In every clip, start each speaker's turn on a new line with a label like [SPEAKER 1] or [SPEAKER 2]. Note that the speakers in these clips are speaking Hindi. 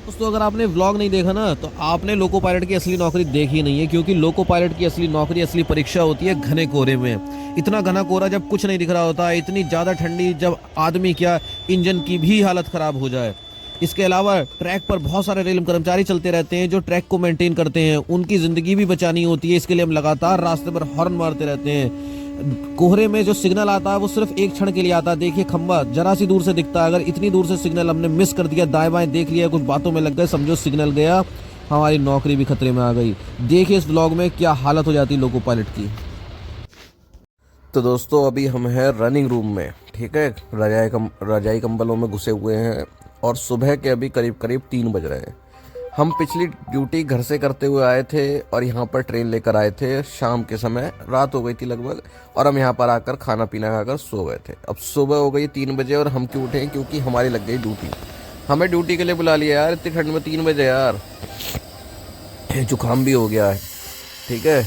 [SPEAKER 1] दोस्तों अगर आपने व्लॉग नहीं देखा ना तो आपने लोको पायलट की असली नौकरी देखी नहीं है, क्योंकि लोको पायलट की असली नौकरी, असली परीक्षा होती है घने कोहरे में। इतना घना कोहरा जब कुछ नहीं दिख रहा होता है, इतनी ज़्यादा ठंडी जब आदमी क्या इंजन की भी हालत ख़राब हो जाए। इसके अलावा ट्रैक पर बहुत सारे रेल कर्मचारी चलते रहते हैं जो ट्रैक को मेंटेन करते हैं, उनकी ज़िंदगी भी बचानी होती है। इसके लिए हम लगातार रास्ते पर हॉर्न मारते रहते हैं। कोहरे में जो सिग्नल आता है वो सिर्फ एक क्षण के लिए आता है। देखिए खंबा जरा सी दूर से दिखता है, अगर इतनी दूर से सिग्नल हमने मिस कर दिया, दाएं बाएं देख लिया, कुछ बातों में लग गए, समझो सिग्नल गया, हमारी नौकरी भी खतरे में आ गई। देखिए इस व्लॉग में क्या हालत हो जाती है लोको पायलट की। तो दोस्तों अभी हम हैं रनिंग रूम में, ठीक है। रजाई कंबलों में घुसे हुए हैं और सुबह के अभी करीब करीब 3 बज रहे हैं। हम पिछली ड्यूटी घर से करते हुए आए थे और यहाँ पर ट्रेन लेकर आए थे शाम के समय, रात हो गई थी लगभग, और हम यहाँ पर आकर खाना पीना खाकर सो गए थे। अब सुबह हो गई 3 बजे और हम क्यों उठे, क्योंकि हमारी लग गई ड्यूटी। हमें ड्यूटी के लिए बुला लिया यार, इतनी ठंड में 3 बजे यार। जुकाम भी हो गया है, ठीक है।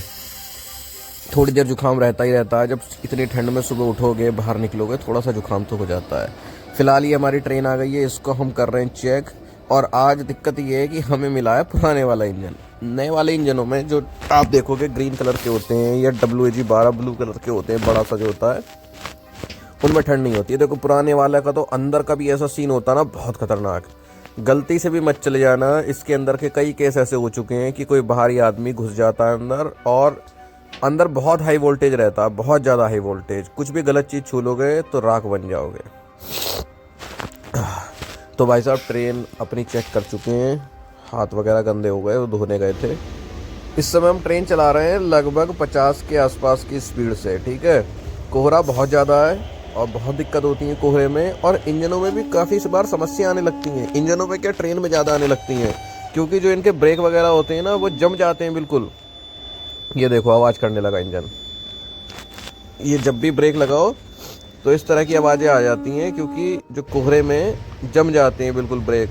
[SPEAKER 1] थोड़ी देर जुकाम रहता ही रहता है, जब इतनी ठंड में सुबह उठोगे बाहर निकलोगे थोड़ा सा जुकाम तो हो जाता है। फिलहाल ये हमारी ट्रेन आ गई है, इसको हम कर रहे हैं चेक। और आज दिक्कत ये है कि हमें मिला है पुराने वाला इंजन। नए वाले इंजनों में जो आप देखोगे ग्रीन कलर के होते हैं या WAG-12 ब्लू कलर के होते हैं, बड़ा सा जो होता है, उनमें ठंड नहीं होती है। देखो पुराने वाला का तो अंदर का भी ऐसा सीन होता है ना, बहुत खतरनाक। गलती से भी मत चले जाना, इसके अंदर के कई केस ऐसे हो चुके हैं कि कोई बाहरी आदमी घुस जाता है अंदर, और अंदर बहुत हाई वोल्टेज रहता है, बहुत ज़्यादा हाई वोल्टेज। कुछ भी गलत चीज़ छू लोगे तो राख बन जाओगे। तो भाई साहब ट्रेन अपनी चेक कर चुके हैं, हाथ वगैरह गंदे हो गए, वो धोने गए थे। इस समय हम ट्रेन चला रहे हैं लगभग 50 के आसपास की स्पीड से, ठीक है। कोहरा बहुत ज़्यादा है और बहुत दिक्कत होती है कोहरे में, और इंजनों में भी काफ़ी बार समस्या आने लगती हैं। इंजनों में क्या, ट्रेन में ज़्यादा आने लगती हैं, क्योंकि जो इनके ब्रेक वगैरह होते हैं ना वो जम जाते हैं बिल्कुल। ये देखो आवाज़ करने लगा इंजन। ये जब भी ब्रेक लगाओ तो इस तरह की आवाज़ें आ जाती हैं, क्योंकि जो कोहरे में जम जाते हैं बिल्कुल ब्रेक,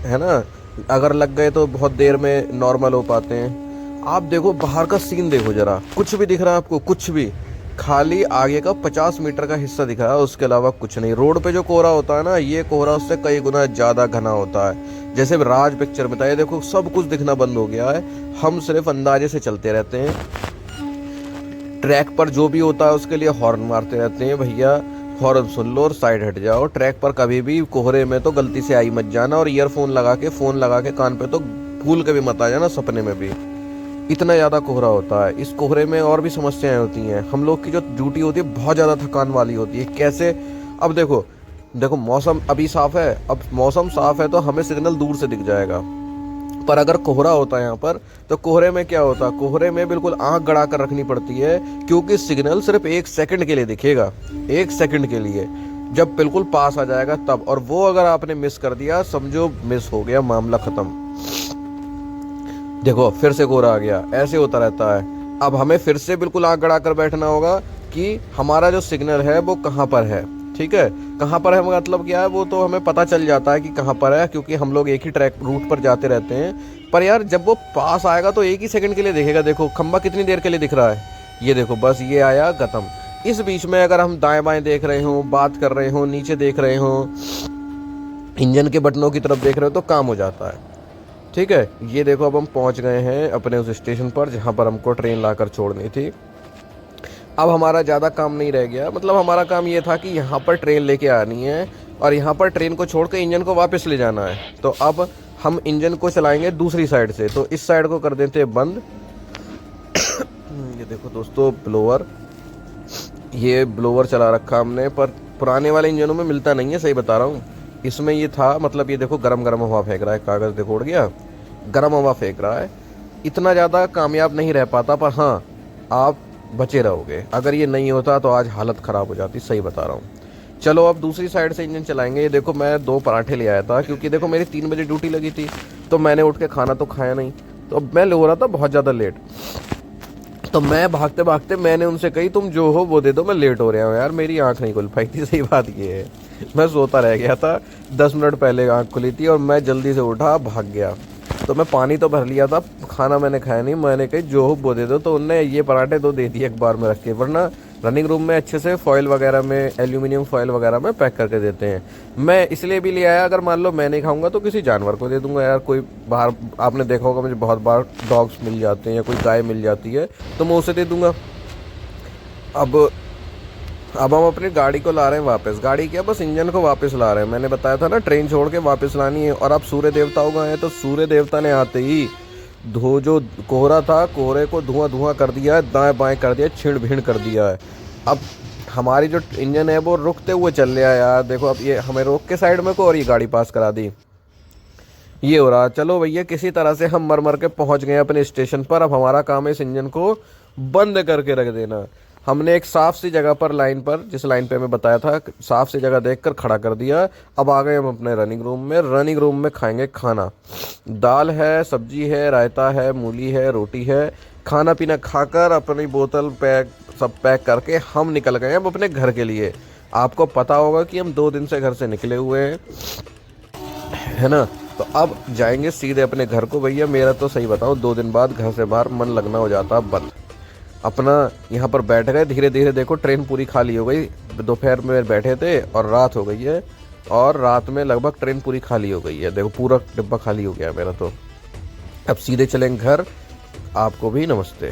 [SPEAKER 1] है ना। अगर लग गए तो बहुत देर में नॉर्मल हो पाते हैं। आप देखो बाहर का सीन देखो ज़रा, कुछ भी दिख रहा है आपको? कुछ भी, खाली आगे का 50 मीटर का हिस्सा दिख रहा है, उसके अलावा कुछ नहीं। रोड पे जो कोहरा होता है ना, ये कोहरा उससे कई गुना ज़्यादा घना होता है। जैसे राज पिक्चर में था, ये देखो सब कुछ दिखना बंद हो गया है, हम सिर्फ अंदाजे से चलते रहते हैं। ट्रैक पर जो भी होता है उसके लिए हॉर्न मारते रहते हैं, भैया हॉर्न सुन लो और साइड हट जाओ। ट्रैक पर कभी भी कोहरे में तो गलती से आई मत जाना, और ईयरफोन लगा के कान पे तो भूल के भी मत आ जाना, सपने में भी। इतना ज़्यादा कोहरा होता है। इस कोहरे में और भी समस्याएं होती हैं। हम लोग की जो ड्यूटी होती है बहुत ज़्यादा थकान वाली होती है। कैसे? अब देखो देखो मौसम अभी साफ़ है, अब मौसम साफ़ है तो हमें सिग्नल दूर से दिख जाएगा, पर अगर कोहरा होता है यहाँ पर तो कोहरे में क्या होता है, कोहरे में बिल्कुल आंख गड़ा कर रखनी पड़ती है, क्योंकि सिग्नल सिर्फ 1 सेकंड के लिए दिखेगा, 1 सेकंड के लिए, जब बिल्कुल पास आ जाएगा तब। और वो अगर आपने मिस कर दिया, समझो मिस हो गया, मामला खत्म। देखो फिर से कोहरा आ गया, ऐसे होता रहता है। अब हमें फिर से बिल्कुल आंख गड़ा कर बैठना होगा कि हमारा जो सिग्नल है वो कहाँ पर है, ठीक है। कहाँ पर है मतलब क्या है, वो तो हमें पता चल जाता है कि कहाँ पर है, क्योंकि हम लोग एक ही ट्रैक रूट पर जाते रहते हैं। पर यार जब वो पास आएगा तो 1 ही सेकंड के लिए दिखेगा। देखो खंबा कितनी देर के लिए दिख रहा है, ये देखो बस ये आया, खत्म। इस बीच में अगर हम दाएं बाएं देख रहे हो, बात कर रहे हो, नीचे देख रहे हो, इंजन के बटनों की तरफ देख रहे हो, तो काम हो जाता है, ठीक है। ये देखो अब हम पहुँच गए हैं अपने उस स्टेशन पर जहाँ पर हमको ट्रेन ला कर छोड़नी थी। अब हमारा ज़्यादा काम नहीं रह गया, मतलब हमारा काम ये था कि यहाँ पर ट्रेन लेके आनी है और यहाँ पर ट्रेन को छोड़ के इंजन को वापस ले जाना है। तो अब हम इंजन को चलाएंगे दूसरी साइड से, तो इस साइड को कर देते हैं बंद। ये देखो दोस्तों ब्लोअर, ये ब्लोअर चला रखा हमने, पर पुराने वाले इंजनों में मिलता नहीं है, सही बता रहा हूँ। इसमें ये था, मतलब ये देखो गरम गरम हवा फेंक रहा है, कागज़ देखो उड़ गया, गरम हवा फेंक रहा है। इतना ज़्यादा कामयाब नहीं रह पाता, पर हाँ आप बचे रहोगे। अगर ये नहीं होता तो आज हालत ख़राब हो जाती, सही बता रहा हूँ। चलो अब दूसरी साइड से इंजन चलाएंगे। ये देखो मैं 2 पराठे ले आया था, क्योंकि देखो मेरी 3 बजे ड्यूटी लगी थी, तो मैंने उठ के खाना तो खाया नहीं, तो अब मैं हो रहा था बहुत ज़्यादा लेट। तो मैं भागते भागते मैंने उनसे कही तुम जो हो वो दे दो, मैं लेट हो रहा हूँ। यार मेरी आँख नहीं खुल पाई थी, सही बात ये है, मैं सोता रह गया था। 10 मिनट पहले आँख खुली थी और मैं जल्दी से उठा, भाग गया। तो मैं पानी तो भर लिया था, खाना मैंने खाया नहीं। मैंने कही जो हो वो दे दो, तो उनने ये पराठे तो दे दिए अखबार में रख के, वरना रनिंग रूम में अच्छे से फॉइल वगैरह में, एल्यूमिनियम फॉइल वगैरह में पैक करके देते हैं। मैं इसलिए भी ले आया, अगर मान लो मैं नहीं खाऊंगा तो किसी जानवर को दे दूंगा यार। कोई बाहर आपने देखा होगा, मुझे बहुत बार डॉग्स मिल जाते हैं या कोई गाय मिल जाती है तो मैं उसे दे दूंगा। अब हम अपनी गाड़ी को ला रहे हैं वापस। गाड़ी क्या, बस इंजन को वापस ला रहे हैं। मैंने बताया था ना ट्रेन छोड़ के वापस लानी है। और अब सूर्य देवताओं का है, तो सूर्य देवता ने आते ही जो कोहरा था, कोहरे को धुआं धुआं कर दिया है, दाएं बाएं कर दिया, छीण भीण कर दिया है। अब हमारी जो इंजन है वो रुकते हुए चल रहा है यार। देखो अब ये हमें रोक के साइड में को और ये गाड़ी पास करा दी। ये हो रहा। चलो भैया, किसी तरह से हम मर मर के पहुंच गए अपने स्टेशन पर। अब हमारा काम है इस इंजन को बंद करके रख देना। हमने एक साफ सी जगह पर, लाइन पर, जिस लाइन पे हमें बताया था, साफ सी जगह देखकर खड़ा कर दिया। अब आ गए हम अपने रनिंग रूम में। रनिंग रूम में खाएंगे खाना। दाल है, सब्जी है, रायता है, मूली है, रोटी है। खाना पीना खाकर अपनी बोतल पैक सब पैक करके हम निकल गए अब अपने घर के लिए। आपको पता होगा कि हम 2 दिन से घर से निकले हुए हैं, है ना। तो अब जाएंगे सीधे अपने घर को। भैया मेरा तो सही बताऊं, 2 दिन बाद घर से बाहर मन लगना हो जाता बंद। अपना यहाँ पर बैठ गए, धीरे धीरे देखो ट्रेन पूरी खाली हो गई। दोपहर में बैठे थे और रात हो गई है, और रात में लगभग ट्रेन पूरी खाली हो गई है। देखो पूरा डिब्बा खाली हो गया मेरा। तो अब सीधे चलेंगे घर। आपको भी नमस्ते।